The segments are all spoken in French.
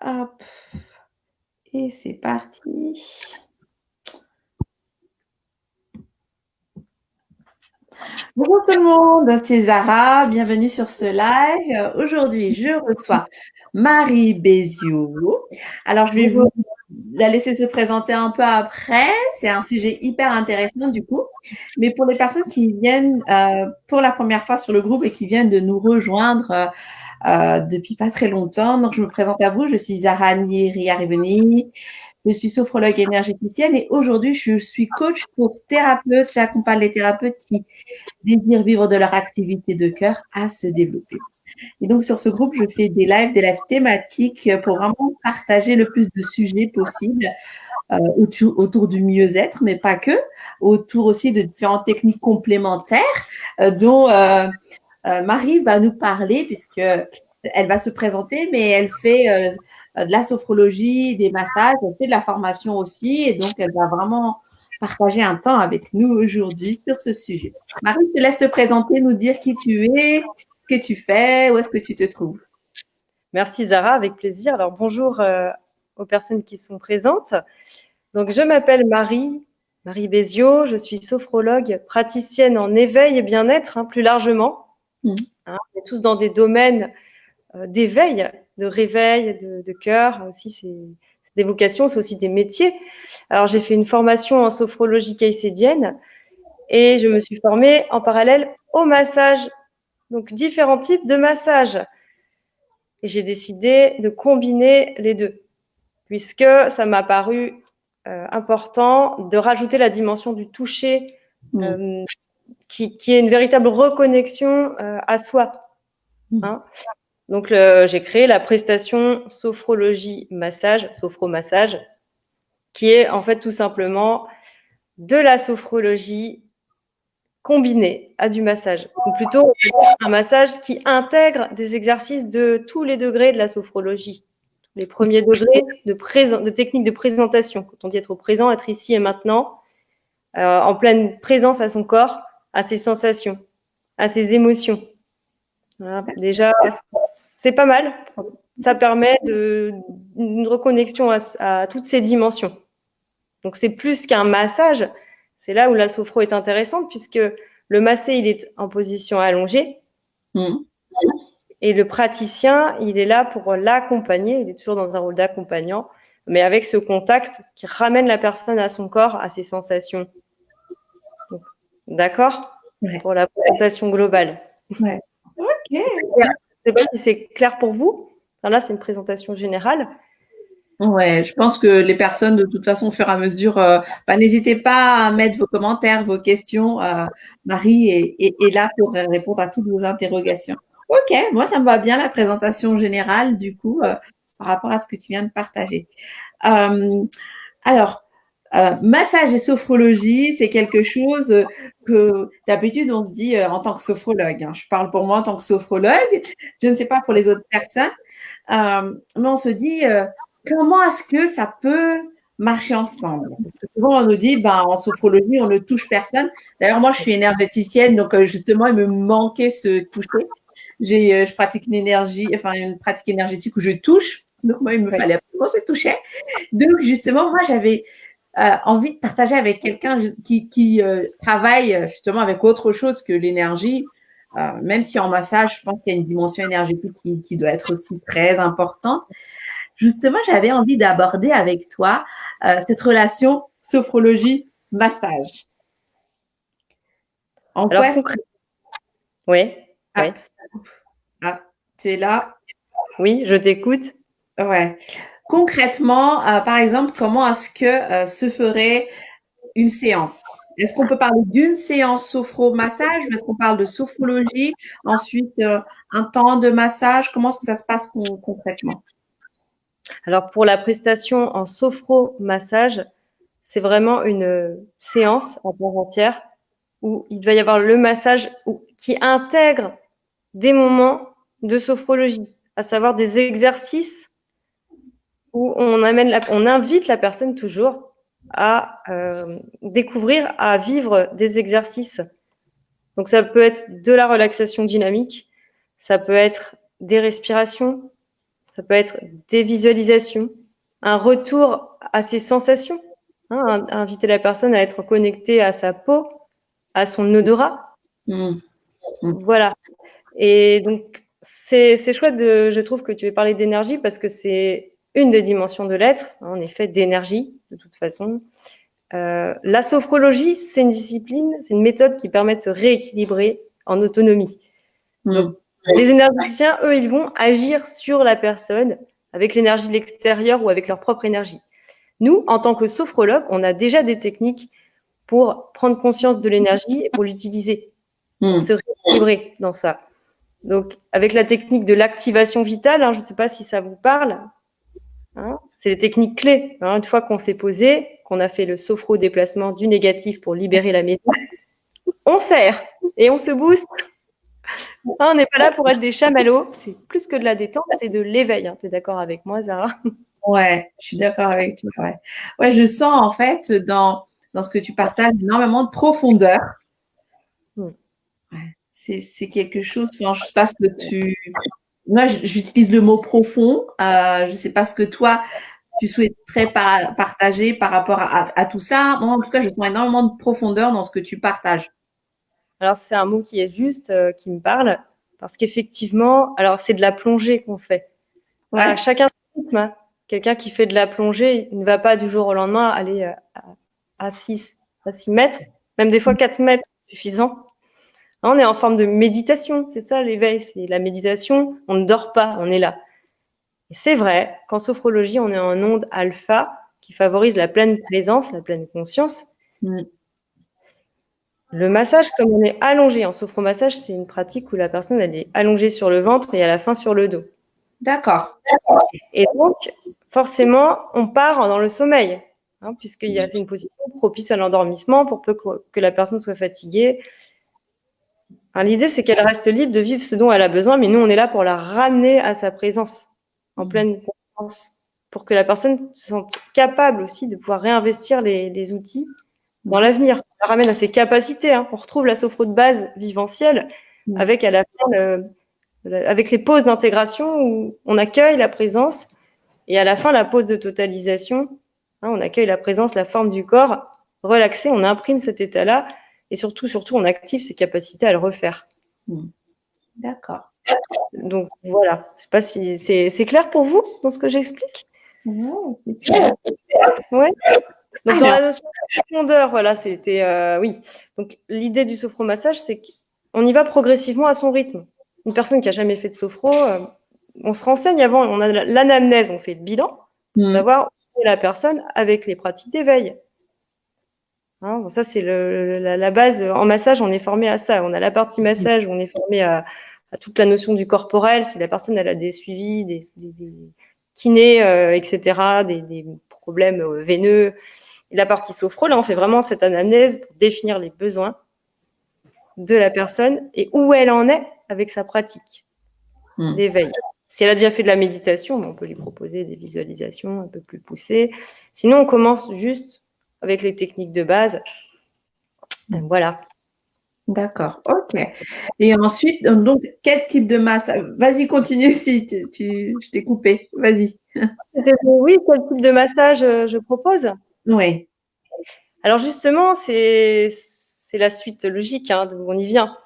Hop, et c'est parti. Bonjour tout le monde, c'est Zara, bienvenue sur ce live. Aujourd'hui, je reçois Marie Béziot. Alors, je vais vous la laisser se présenter un peu après. C'est un sujet hyper intéressant du coup. Mais pour les personnes qui viennent pour la première fois sur le groupe et qui viennent de nous rejoindre depuis pas très longtemps, donc je me présente à vous. Je suis Zara Nieri-Arriveni. Je suis sophrologue énergéticienne et aujourd'hui, je suis coach pour thérapeutes. J'accompagne les thérapeutes qui désirent vivre de leur activité de cœur à se développer. Et donc, sur ce groupe, je fais des lives thématiques pour vraiment partager le plus de sujets possible autour du mieux-être, mais pas que, autour aussi de différentes techniques complémentaires dont Marie va nous parler puisque elle va se présenter, mais elle fait de la sophrologie, des massages, elle fait de la formation aussi, et donc elle va vraiment partager un temps avec nous aujourd'hui sur ce sujet. Marie, je te laisse te présenter, nous dire qui tu es, ce que tu fais, où est-ce que tu te trouves. Merci Zara, avec plaisir. Alors bonjour aux personnes qui sont présentes. Donc je m'appelle Marie Béziot, je suis sophrologue, praticienne en éveil et bien-être, plus largement. On est tous dans des domaines d'éveil, de réveil, de cœur, aussi c'est des vocations, c'est aussi des métiers. Alors j'ai fait une formation en sophrologie caïcédienne et je me suis formée en parallèle au massage, donc différents types de massages. Et j'ai décidé de combiner les deux, puisque ça m'a paru important de rajouter la dimension du toucher, qui est une véritable reconnexion à soi. Hein. Donc, j'ai créé la prestation sophrologie massage, sophromassage, qui est en fait tout simplement de la sophrologie combinée à du massage, ou plutôt un massage qui intègre des exercices de tous les degrés de la sophrologie. Les premiers degrés de technique de présentation. Quand on dit être présent, être ici et maintenant, en pleine présence à son corps, à ses sensations, à ses émotions. Voilà. Déjà, c'est pas mal. Ça permet une reconnexion à toutes ces dimensions. Donc, c'est plus qu'un massage. C'est là où la sophro est intéressante, puisque le massé, il est en position allongée. Et le praticien, il est là pour l'accompagner. Il est toujours dans un rôle d'accompagnant, mais avec ce contact qui ramène la personne à son corps, à ses sensations. D'accord ? Pour la présentation globale. Ouais. Ok. Je ne sais pas si c'est clair pour vous. Enfin, là, c'est une présentation générale. Ouais, je pense que les personnes, de toute façon, au fur et à mesure, n'hésitez pas à mettre vos commentaires, vos questions. Marie est là pour répondre à toutes vos interrogations. Ok, moi, ça me va bien la présentation générale, du coup, par rapport à ce que tu viens de partager. Alors, massage et sophrologie, c'est quelque chose que d'habitude, on se dit en tant que sophrologue. Hein. Je parle pour moi en tant que sophrologue. Je ne sais pas pour les autres personnes. Mais on se dit comment est-ce que ça peut marcher ensemble? Parce que souvent, on nous dit, en sophrologie, on ne touche personne. D'ailleurs, moi, je suis énergéticienne, donc justement, il me manquait ce toucher. Je pratique une pratique énergétique où je touche. Donc, moi, il me fallait absolument se toucher. Donc, justement, moi, j'avais envie de partager avec quelqu'un qui travaille justement avec autre chose que l'énergie. Même si en massage, je pense qu'il y a une dimension énergétique qui doit être aussi très importante. Justement, j'avais envie d'aborder avec toi cette relation sophrologie-massage. Alors, concrètement, oui. Tu es là? Oui, je t'écoute. Ouais. Concrètement, par exemple, comment est-ce que se ferait une séance? Est-ce qu'on peut parler d'une séance sophro-massage ou est-ce qu'on parle de sophrologie? Ensuite, un temps de massage. Comment est-ce que ça se passe concrètement? Alors, pour la prestation en sophro-massage, c'est vraiment une séance en part entière où il va y avoir le massage qui intègre des moments de sophrologie, à savoir des exercices où on invite la personne toujours à découvrir, à vivre des exercices. Donc ça peut être de la relaxation dynamique, ça peut être des respirations, Ça peut être des visualisations, un retour à ses sensations, hein, inviter la personne à être connectée à sa peau, à son odorat. Mm. Voilà. Et donc, c'est chouette, je trouve, que tu aies parlé d'énergie parce que c'est une des dimensions de l'être, hein, en effet, d'énergie, de toute façon. La sophrologie, c'est une discipline, c'est une méthode qui permet de se rééquilibrer en autonomie. Donc, les énergéticiens, eux, ils vont agir sur la personne avec l'énergie de l'extérieur ou avec leur propre énergie. Nous, en tant que sophrologue, on a déjà des techniques pour prendre conscience de l'énergie et pour l'utiliser, pour se rééquilibrer dans ça. Donc, avec la technique de l'activation vitale, hein, je ne sais pas si ça vous parle, hein, c'est les techniques clés. Hein, une fois qu'on s'est posé, qu'on a fait le sophro-déplacement du négatif pour libérer la maison, on serre et on se booste. Hein, on n'est pas là pour être des chamallows, c'est plus que de la détente, c'est de l'éveil. Hein. Tu es d'accord avec moi, Zara? Ouais, je suis d'accord avec toi. Ouais. Ouais, je sens en fait dans ce que tu partages énormément de profondeur. Ouais. C'est quelque chose, enfin, je sais pas ce que tu. Moi, j'utilise le mot profond. Je sais pas ce que toi, tu souhaiterais partager par rapport à tout ça. Moi, en tout cas, je sens énormément de profondeur dans ce que tu partages. Alors, c'est un mot qui est juste, qui me parle, parce qu'effectivement, alors c'est de la plongée qu'on fait. Ouais. Chacun son rythme. Hein. Quelqu'un qui fait de la plongée, il ne va pas du jour au lendemain aller à 6 mètres, même des fois 4 mètres, suffisant. On est en forme de méditation, c'est ça l'éveil, c'est la méditation, on ne dort pas, on est là. Et c'est vrai qu'en sophrologie, on est en onde alpha qui favorise la pleine présence, la pleine conscience. Le massage, comme on est allongé, en sophromassage, c'est une pratique où la personne elle est allongée sur le ventre et à la fin sur le dos. D'accord. Et donc, forcément, on part dans le sommeil, hein, c'est une position propice à l'endormissement pour peu que la personne soit fatiguée. Enfin, l'idée, c'est qu'elle reste libre de vivre ce dont elle a besoin, mais nous, on est là pour la ramener à sa présence, en pleine conscience, pour que la personne se sente capable aussi de pouvoir réinvestir les outils dans l'avenir. On la ramène à ses capacités. Hein. On retrouve la sophro de base viventielle avec à la fin avec les pauses d'intégration où on accueille la présence et à la fin la pause de totalisation. Hein, on accueille la présence, la forme du corps relaxé, on imprime cet état-là et surtout, on active ses capacités à le refaire. D'accord. Donc voilà, je ne sais pas si c'est clair pour vous dans ce que j'explique. C'est clair. Ouais. Donc dans la notion de profondeur, voilà, c'était oui. Donc l'idée du sophromassage, c'est qu'on y va progressivement à son rythme. Une personne qui a jamais fait de sophro, on se renseigne avant, on a l'anamnèse, on fait le bilan, pour savoir où est la personne avec les pratiques d'éveil. Hein, bon, ça c'est la base. En massage, on est formé à ça. On a la partie massage où on est formé à toute la notion du corporel. Si la personne elle a des suivis, des kinés, etc., des problèmes veineux. Et la partie sophro, là, on fait vraiment cette anamnèse pour définir les besoins de la personne et où elle en est avec sa pratique d'éveil. Si elle a déjà fait de la méditation, on peut lui proposer des visualisations un peu plus poussées. Sinon, on commence juste avec les techniques de base. Voilà. D'accord, ok. Et ensuite, donc, quel type de massage? Vas-y, continue si je t'ai coupé. Vas-y. Oui, quel type de massage je propose? Oui. Alors justement, c'est la suite logique, hein, on y vient.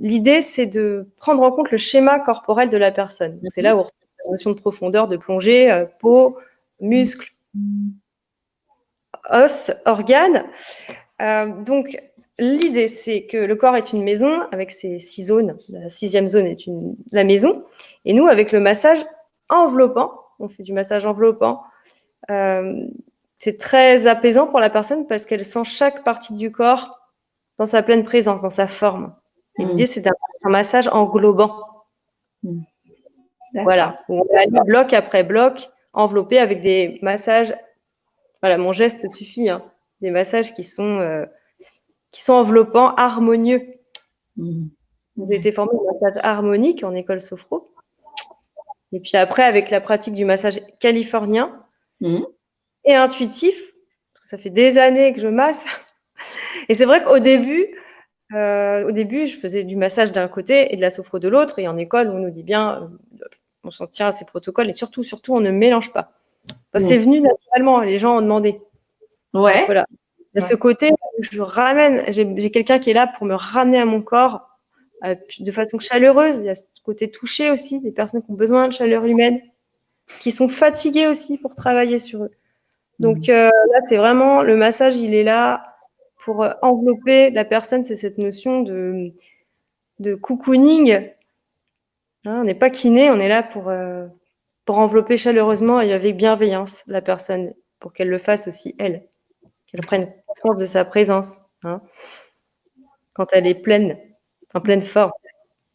L'idée, c'est de prendre en compte le schéma corporel de la personne. C'est là où on retrouve la notion de profondeur, de plongée, peau, muscles, os, organes. Donc, l'idée, c'est que le corps est une maison avec ses 6 zones. La 6e zone est la maison. Et nous, avec le massage enveloppant, on fait du massage enveloppant. C'est très apaisant pour la personne parce qu'elle sent chaque partie du corps dans sa pleine présence, dans sa forme. Et l'idée, c'est d'avoir un massage englobant. Voilà, où on va aller bloc après bloc, enveloppé avec des massages. Voilà, mon geste suffit. Hein, des massages qui sont enveloppants, harmonieux. J'ai été formée au massage harmonique en école sophro. Et puis après, avec la pratique du massage californien et intuitif, parce que ça fait des années que je masse. Et c'est vrai qu'au début, je faisais du massage d'un côté et de la sophro de l'autre. Et en école, on nous dit bien, on s'en tient à ces protocoles et surtout, on ne mélange pas. C'est venu naturellement, les gens ont demandé. Ouais. Donc, voilà. De ce côté, je ramène, j'ai quelqu'un qui est là pour me ramener à mon corps de façon chaleureuse. Il y a ce côté touché aussi, des personnes qui ont besoin de chaleur humaine, qui sont fatiguées aussi pour travailler sur eux. Donc là, c'est vraiment le massage, il est là pour envelopper la personne. C'est cette notion de cocooning. Hein, on n'est pas kiné, on est là pour envelopper chaleureusement et avec bienveillance la personne, pour qu'elle le fasse aussi elle, qu'elle prenne conscience de sa présence, hein, quand elle est pleine, en pleine forme.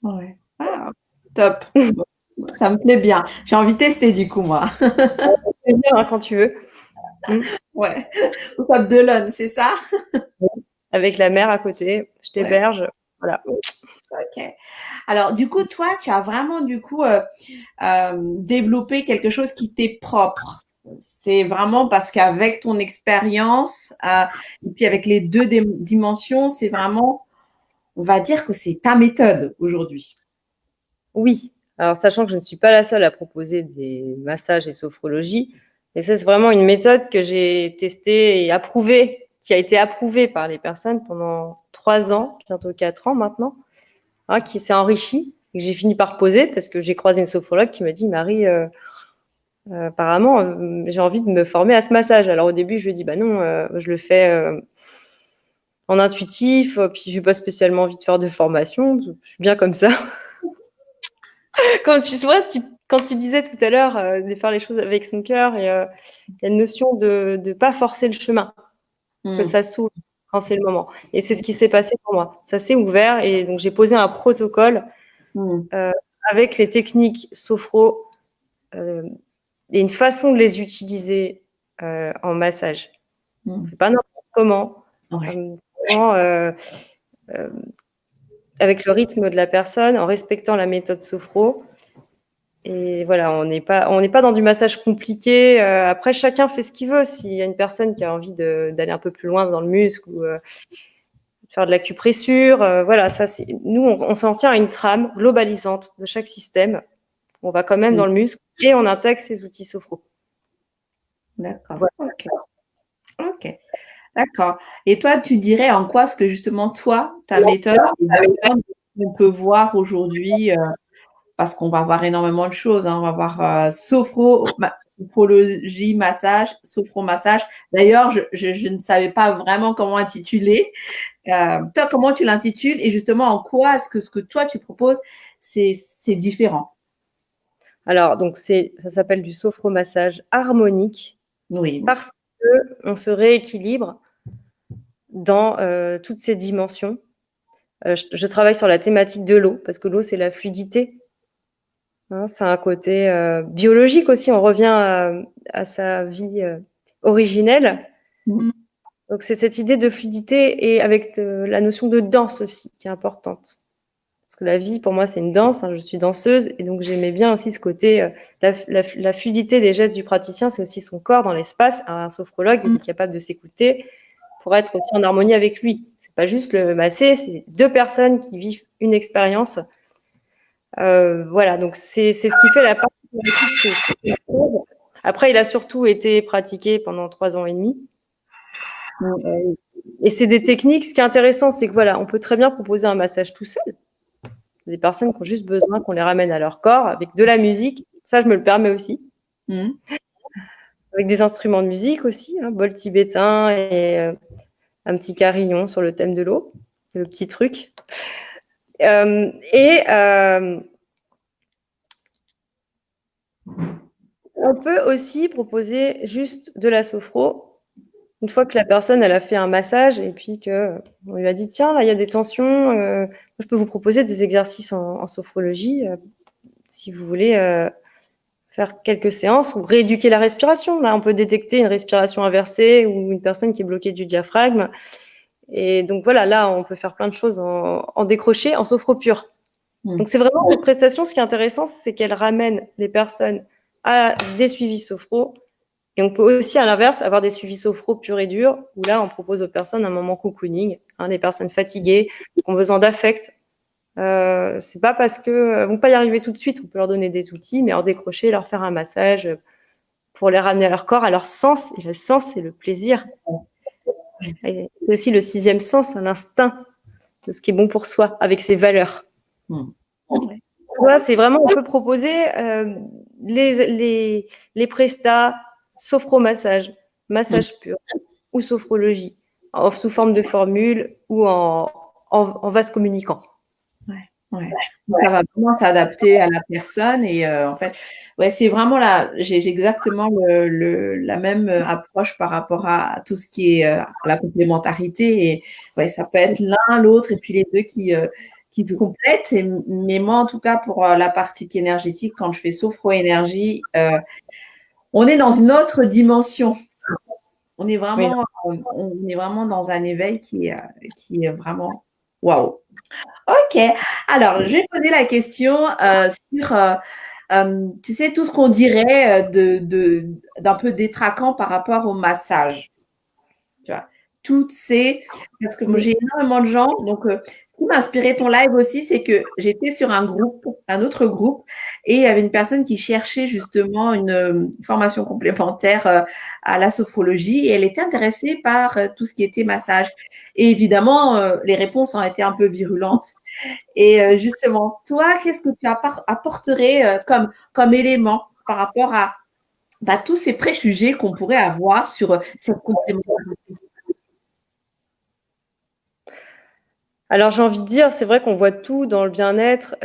Ouais. Ah, top. Ça me plaît bien. J'ai envie de tester du coup, moi. C'est bien, hein, quand tu veux. Ouais. Au Cap de l'One, c'est ça? Avec la mer à côté, je t'héberge. Ouais. Voilà. Ok. Alors, du coup, toi, tu as vraiment, du coup, développé quelque chose qui t'est propre. C'est vraiment parce qu'avec ton expérience, et puis avec les deux dimensions, c'est vraiment, on va dire que c'est ta méthode aujourd'hui. Oui. Alors, sachant que je ne suis pas la seule à proposer des massages et sophrologie, mais ça, c'est vraiment une méthode que j'ai testée et approuvée, qui a été approuvée par les personnes pendant 3 ans, bientôt 4 ans maintenant, hein, qui s'est enrichie et que j'ai fini par poser parce que j'ai croisé une sophrologue qui m'a dit, Marie, apparemment, j'ai envie de me former à ce massage. Alors au début, je lui ai dit, bah non, je le fais en intuitif, puis je n'ai pas spécialement envie de faire de formation, je suis bien comme ça. Quand tu disais tout à l'heure de faire les choses avec son cœur, et il y a une notion de ne pas forcer le chemin, que ça s'ouvre quand c'est le moment. Et c'est ce qui s'est passé pour moi. Ça s'est ouvert et donc j'ai posé un protocole avec les techniques sophro et une façon de les utiliser en massage. C'est pas n'importe comment. Avec le rythme de la personne, en respectant la méthode sophro. Et voilà, on n'est pas dans du massage compliqué. Après, chacun fait ce qu'il veut. S'il y a une personne qui a envie d'aller un peu plus loin dans le muscle ou faire de l'acupressure, voilà, ça, nous, on s'en tient à une trame globalisante de chaque système. On va quand même dans le muscle et on intègre ces outils sophro. D'accord. Voilà. Ok. D'accord. Et toi, tu dirais en quoi est-ce que justement, toi, ta méthode, on peut voir aujourd'hui, parce qu'on va voir énormément de choses, hein, on va voir sophrologie, massage, sophromassage. D'ailleurs, je ne savais pas vraiment comment intituler. Toi, comment tu l'intitules et justement en quoi est-ce que ce que toi tu proposes, c'est différent? Alors, donc ça s'appelle du sophromassage harmonique. Oui. Parce qu'on se rééquilibre dans toutes ces dimensions. Je travaille sur la thématique de l'eau, parce que l'eau, c'est la fluidité. Hein, c'est un côté biologique aussi. On revient à sa vie originelle. Donc, c'est cette idée de fluidité et avec la notion de danse aussi qui est importante. Parce que la vie, pour moi, c'est une danse. Hein, je suis danseuse et donc j'aimais bien aussi ce côté, la fluidité des gestes du praticien, c'est aussi son corps dans l'espace. Un sophrologue est capable de s'écouter pour être aussi en harmonie avec lui. C'est pas juste le masser, c'est deux personnes qui vivent une expérience. Voilà, donc c'est ce qui fait la particularité. Après, il a surtout été pratiqué pendant 3 ans et demi. Et c'est des techniques. Ce qui est intéressant, c'est que voilà, on peut très bien proposer un massage tout seul. Des personnes qui ont juste besoin qu'on les ramène à leur corps avec de la musique. Ça, je me le permets aussi. Avec des instruments de musique aussi, hein, bol tibétain et un petit carillon sur le thème de l'eau. C'est le petit truc. On peut aussi proposer juste de la sophro une fois que la personne elle a fait un massage et puis que on lui a dit tiens là il y a des tensions, je peux vous proposer des exercices en sophrologie si vous voulez faire quelques séances ou rééduquer la respiration. Là on peut détecter une respiration inversée ou une personne qui est bloquée du diaphragme et donc voilà là on peut faire plein de choses en décroché, en sophro pur. Donc c'est vraiment cette prestation, ce qui est intéressant c'est qu'elle ramène les personnes à des suivis sophro. Et on peut aussi, à l'inverse, avoir des suivis sophro purs et durs, où là, on propose aux personnes un moment cocooning, hein, des personnes fatiguées, qui ont besoin d'affect, C'est pas parce que vont pas y arriver tout de suite. On peut leur donner des outils, mais en décrocher, leur faire un massage pour les ramener à leur corps, à leur sens. Et le sens, c'est le plaisir. Et c'est aussi le sixième sens, l'instinct de ce qui est bon pour soi, avec ses valeurs. Ouais. Voilà, c'est vraiment, on peut proposer les prestats, sophromassage, massage pur ou sophrologie, sous forme de formule ou en vase communicant. Ouais. Ça va vraiment s'adapter à la personne et en fait, ouais, c'est vraiment j'ai exactement la même approche par rapport à tout ce qui est la complémentarité et ouais, ça peut être l'un, l'autre et puis les deux qui se complètent. Mais moi, en tout cas, pour la partie énergétique, quand je fais sophro-énergie, on est dans une autre dimension. On est vraiment dans un éveil qui est vraiment waouh. Ok, alors je vais poser la question sur, tu sais, tout ce qu'on dirait d'un peu détraquant par rapport au massage. Tu vois, parce que j'ai énormément de gens, donc ce qui m'a inspiré ton live aussi, c'est que j'étais sur un autre groupe, et il y avait une personne qui cherchait justement une formation complémentaire à la sophrologie, et elle était intéressée par tout ce qui était massage. Et évidemment, les réponses ont été un peu virulentes. Et justement, toi, qu'est-ce que tu apporterais comme élément par rapport à tous ces préjugés qu'on pourrait avoir sur cette complémentarité? Alors j'ai envie de dire, c'est vrai qu'on voit tout dans le bien-être.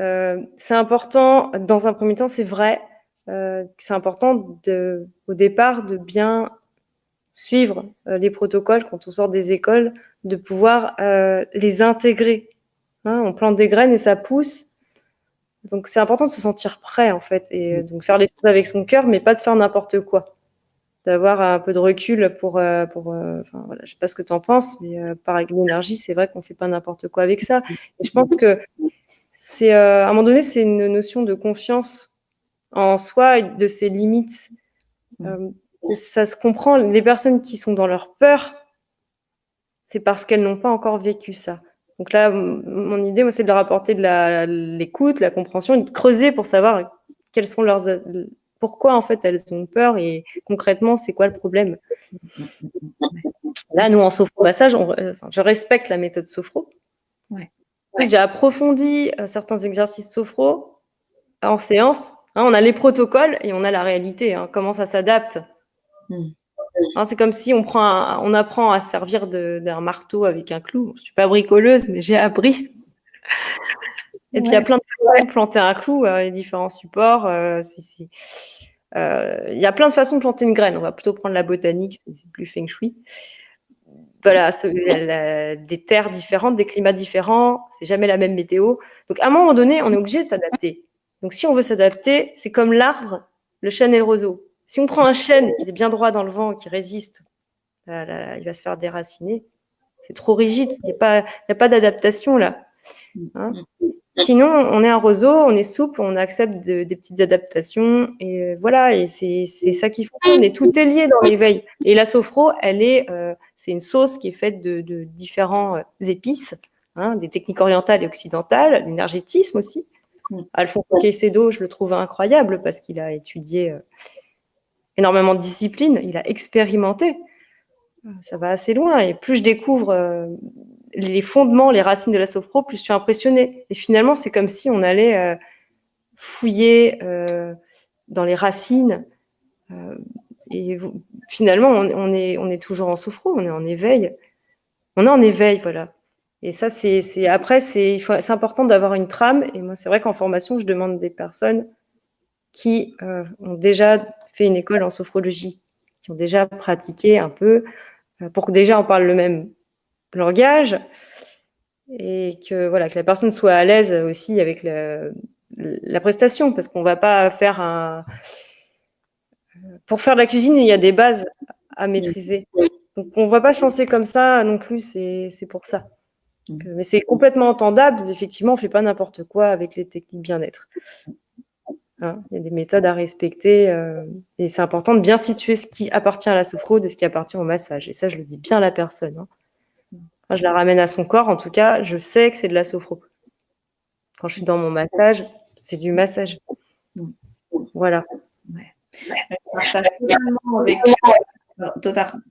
C'est important, dans un premier temps, c'est vrai que c'est important au départ de bien suivre les protocoles quand on sort des écoles, de pouvoir les intégrer. Hein, on plante des graines et ça pousse. Donc c'est important de se sentir prêt en fait et donc faire les choses avec son cœur, mais pas de faire n'importe quoi. D'avoir un peu de recul enfin voilà, je sais pas ce que tu en penses, mais par l'énergie, c'est vrai qu'on fait pas n'importe quoi avec ça. Et je pense que c'est à un moment donné, c'est une notion de confiance en soi et de ses limites. Ça se comprend. Les personnes qui sont dans leur peur, c'est parce qu'elles n'ont pas encore vécu ça. Donc là, mon idée, moi, c'est de leur apporter de l'écoute, la compréhension, et de creuser pour savoir quelles sont pourquoi en fait elles ont peur et concrètement, c'est quoi le problème. Là, nous, en sophro-massage, je respecte la méthode sophro. Ouais. J'ai approfondi certains exercices sophro en séance. Hein, on a les protocoles et on a la réalité, hein, comment ça s'adapte. Hein, c'est comme si on apprend à servir d'un marteau avec un clou. Je suis pas bricoleuse, mais j'ai appris. Et puis il y a plein de façons de planter un clou, les différents supports. Il y a plein de façons de planter une graine. On va plutôt prendre la botanique, c'est plus feng shui. Voilà, des terres différentes, des climats différents, c'est jamais la même météo. Donc à un moment donné, on est obligé de s'adapter. Donc si on veut s'adapter, c'est comme l'arbre, le chêne et le roseau. Si on prend un chêne qui est bien droit dans le vent, qui résiste, il va se faire déraciner. C'est trop rigide, il n'y a pas d'adaptation là. Hein, sinon, on est un roseau, on est souple, on accepte des petites adaptations et voilà. Et c'est ça qui fonctionne. Et tout est lié dans l'éveil. Et la sophro, c'est une sauce qui est faite de différents épices, hein, des techniques orientales et occidentales, l'énergétisme aussi. Alfonso Caicedo, je le trouve incroyable parce qu'il a étudié énormément de disciplines, il a expérimenté. Ça va assez loin. Et plus je découvre les fondements, les racines de la sophro, plus je suis impressionnée. Et finalement, c'est comme si on allait fouiller dans les racines. Et finalement, on est toujours en sophro, on est en éveil. On est en éveil, voilà. Et ça, c'est important d'avoir une trame. Et moi, c'est vrai qu'en formation, je demande des personnes qui ont déjà fait une école en sophrologie, qui ont déjà pratiqué un peu, pour que déjà on parle le même langage et que voilà, que la personne soit à l'aise aussi avec la prestation, parce qu'on va pas faire pour faire de la cuisine, il y a des bases à maîtriser. Donc on va pas se lancer comme ça non plus, c'est pour ça. Mais c'est complètement entendable. Effectivement, on fait pas n'importe quoi avec les techniques bien-être. Hein, il y a des méthodes à respecter et c'est important de bien situer ce qui appartient à la sophro de ce qui appartient au massage. Et ça, je le dis bien à la personne. Hein. Quand je la ramène à son corps, en tout cas, je sais que c'est de la sophro. Quand je suis dans mon massage, c'est du massage. Voilà. Ouais. Je partage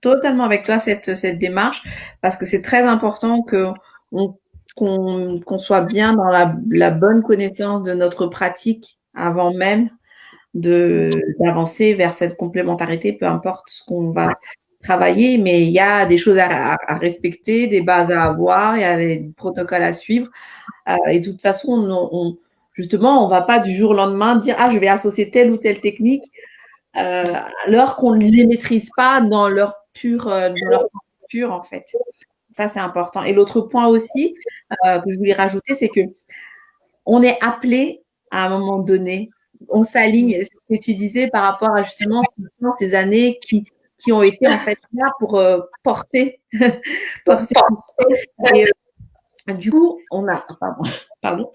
totalement avec toi cette démarche, parce que c'est très important qu'on soit bien dans la bonne connaissance de notre pratique avant même d'avancer vers cette complémentarité, peu importe ce qu'on va travailler, mais il y a des choses à respecter, des bases à avoir, il y a des protocoles à suivre. Et de toute façon, justement, on va pas du jour au lendemain dire ah, je vais associer telle ou telle technique, alors qu'on ne les maîtrise pas dans leur pure en fait. Ça, c'est important. Et l'autre point aussi que je voulais rajouter, c'est que on est appelé à un moment donné, on s'aligne, c'est ce que tu disais par rapport à justement ces années qui ont été en fait là pour porter. Et du coup, on a pardon,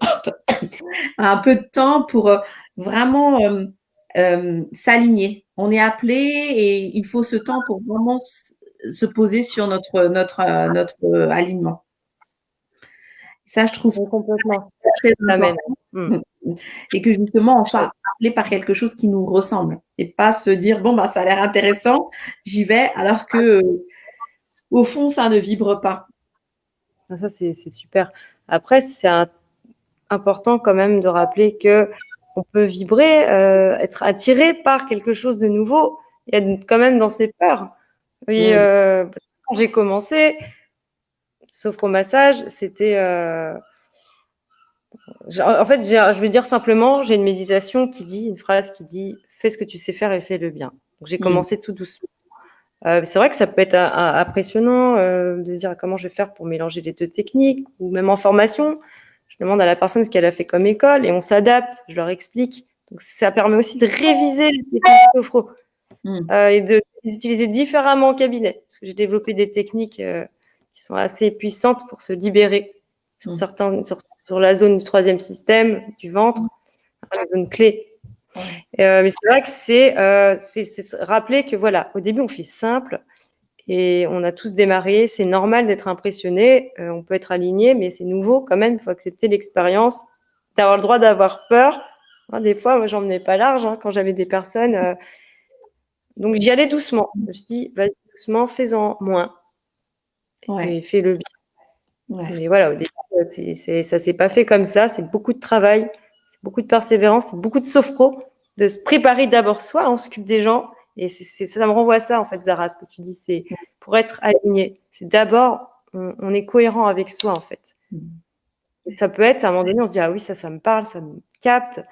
un peu de temps pour vraiment s'aligner. On est appelé et il faut ce temps pour vraiment se poser sur notre alignement. Ça, je trouve complètement très important. Et que justement, on soit appelé par quelque chose qui nous ressemble et pas se dire bon, bah, ça a l'air intéressant, j'y vais, alors que au fond, ça ne vibre pas. Ça, c'est super. Après, c'est important quand même de rappeler que on peut vibrer, être attiré par quelque chose de nouveau et être quand même dans ses peurs. Oui, quand j'ai commencé, sophromassage, c'était en fait, je vais dire simplement, j'ai une méditation qui dit, une phrase qui dit « Fais ce que tu sais faire et fais-le bien ». Donc, j'ai commencé tout doucement. C'est vrai que ça peut être impressionnant de dire comment je vais faire pour mélanger les deux techniques, ou même en formation. Je demande à la personne ce qu'elle a fait comme école et on s'adapte, je leur explique. Donc, ça permet aussi de réviser les techniques sophro et de les utiliser différemment au cabinet. Parce que j'ai développé des techniques qui sont assez puissantes pour se libérer sur sur la zone du troisième système, du ventre, la zone clé. Mais c'est vrai que c'est rappeler que voilà, au début on fait simple et on a tous démarré. C'est normal d'être impressionné, on peut être aligné, mais c'est nouveau quand même. Il faut accepter l'expérience, d'avoir le droit d'avoir peur. Des fois, moi, j'en menais pas large quand j'avais des personnes. Donc j'y allais doucement. Je me suis dit, vas-y doucement, fais-en moins et fais-le bien. Mais voilà, au début, ça s'est pas fait comme ça. C'est beaucoup de travail, c'est beaucoup de persévérance, c'est beaucoup de sophro, de se préparer d'abord soi, on s'occupe des gens. Et ça me renvoie à ça, en fait, Zara, ce que tu dis, c'est pour être aligné. C'est d'abord, on est cohérent avec soi, en fait. Et ça peut être, à un moment donné, on se dit, ah oui, ça me parle, ça me capte,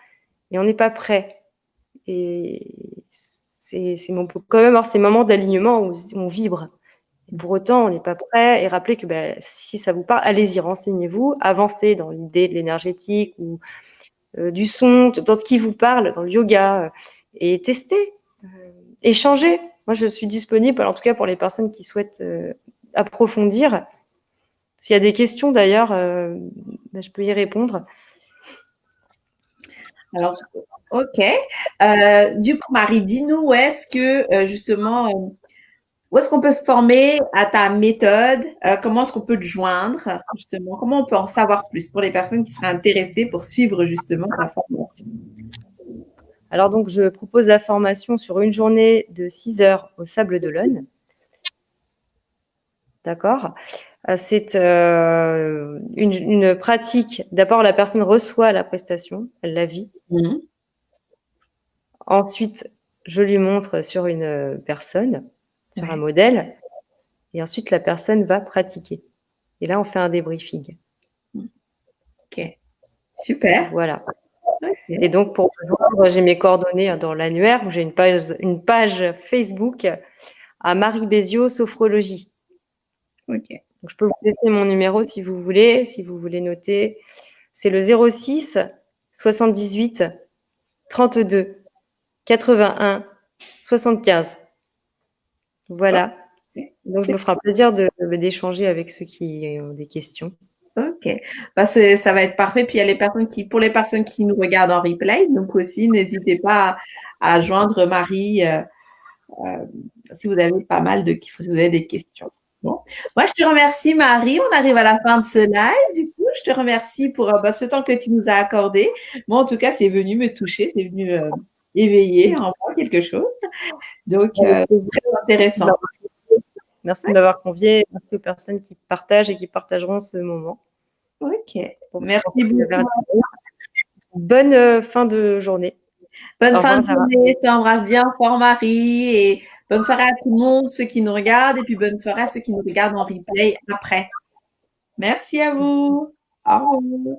et on n'est pas prêt. Et on peut quand même avoir ces moments d'alignement où on vibre. Et pour autant, on n'est pas prêt. Et rappelez que si ça vous parle, allez-y, renseignez-vous, avancez dans l'idée de l'énergétique ou du son, dans ce qui vous parle, dans le yoga, et testez, échangez. Moi, je suis disponible, en tout cas pour les personnes qui souhaitent approfondir. S'il y a des questions d'ailleurs, je peux y répondre. Alors, ok. Du coup, Marie, dis-nous où est-ce que justement, où est-ce qu'on peut se former à ta méthode? Comment est-ce qu'on peut te joindre, justement? Comment on peut en savoir plus pour les personnes qui seraient intéressées pour suivre justement ta formation? Alors donc, je propose la formation sur une journée de 6 heures au Sable d'Olonne. D'accord. C'est une pratique. D'abord, la personne reçoit la prestation, elle la vit. Ensuite, je lui montre sur une personne, sur un modèle. Et ensuite, la personne va pratiquer. Et là, on fait un débriefing. Ok, super. Voilà. Et donc, pour me joindre, j'ai mes coordonnées dans l'annuaire où j'ai une page Facebook à Marie Béziot Sophrologie. Ok. Donc, je peux vous laisser mon numéro si vous voulez noter. C'est le 06 78 32 81 75. Voilà. Donc, je me ferai un plaisir d'échanger avec ceux qui ont des questions. Ok, ça va être parfait. Puis il y a pour les personnes qui nous regardent en replay, donc aussi n'hésitez pas à joindre Marie si vous avez si vous avez des questions. Bon, moi je te remercie Marie. On arrive à la fin de ce live du coup. Je te remercie pour ce temps que tu nous as accordé. Moi, en tout cas, c'est venu me toucher, c'est venu éveiller en moi quelque chose. Donc, Avec plaisir. très intéressant. Merci de m'avoir conviée. Merci aux personnes qui partagent et qui partageront ce moment. Ok. Pour Merci beaucoup. Bonne fin de journée. Bonne fin de journée. Je t'embrasse bien fort, Marie. Et bonne soirée à tout le monde, ceux qui nous regardent. Et puis bonne soirée à ceux qui nous regardent en replay après. Merci à vous. Au revoir.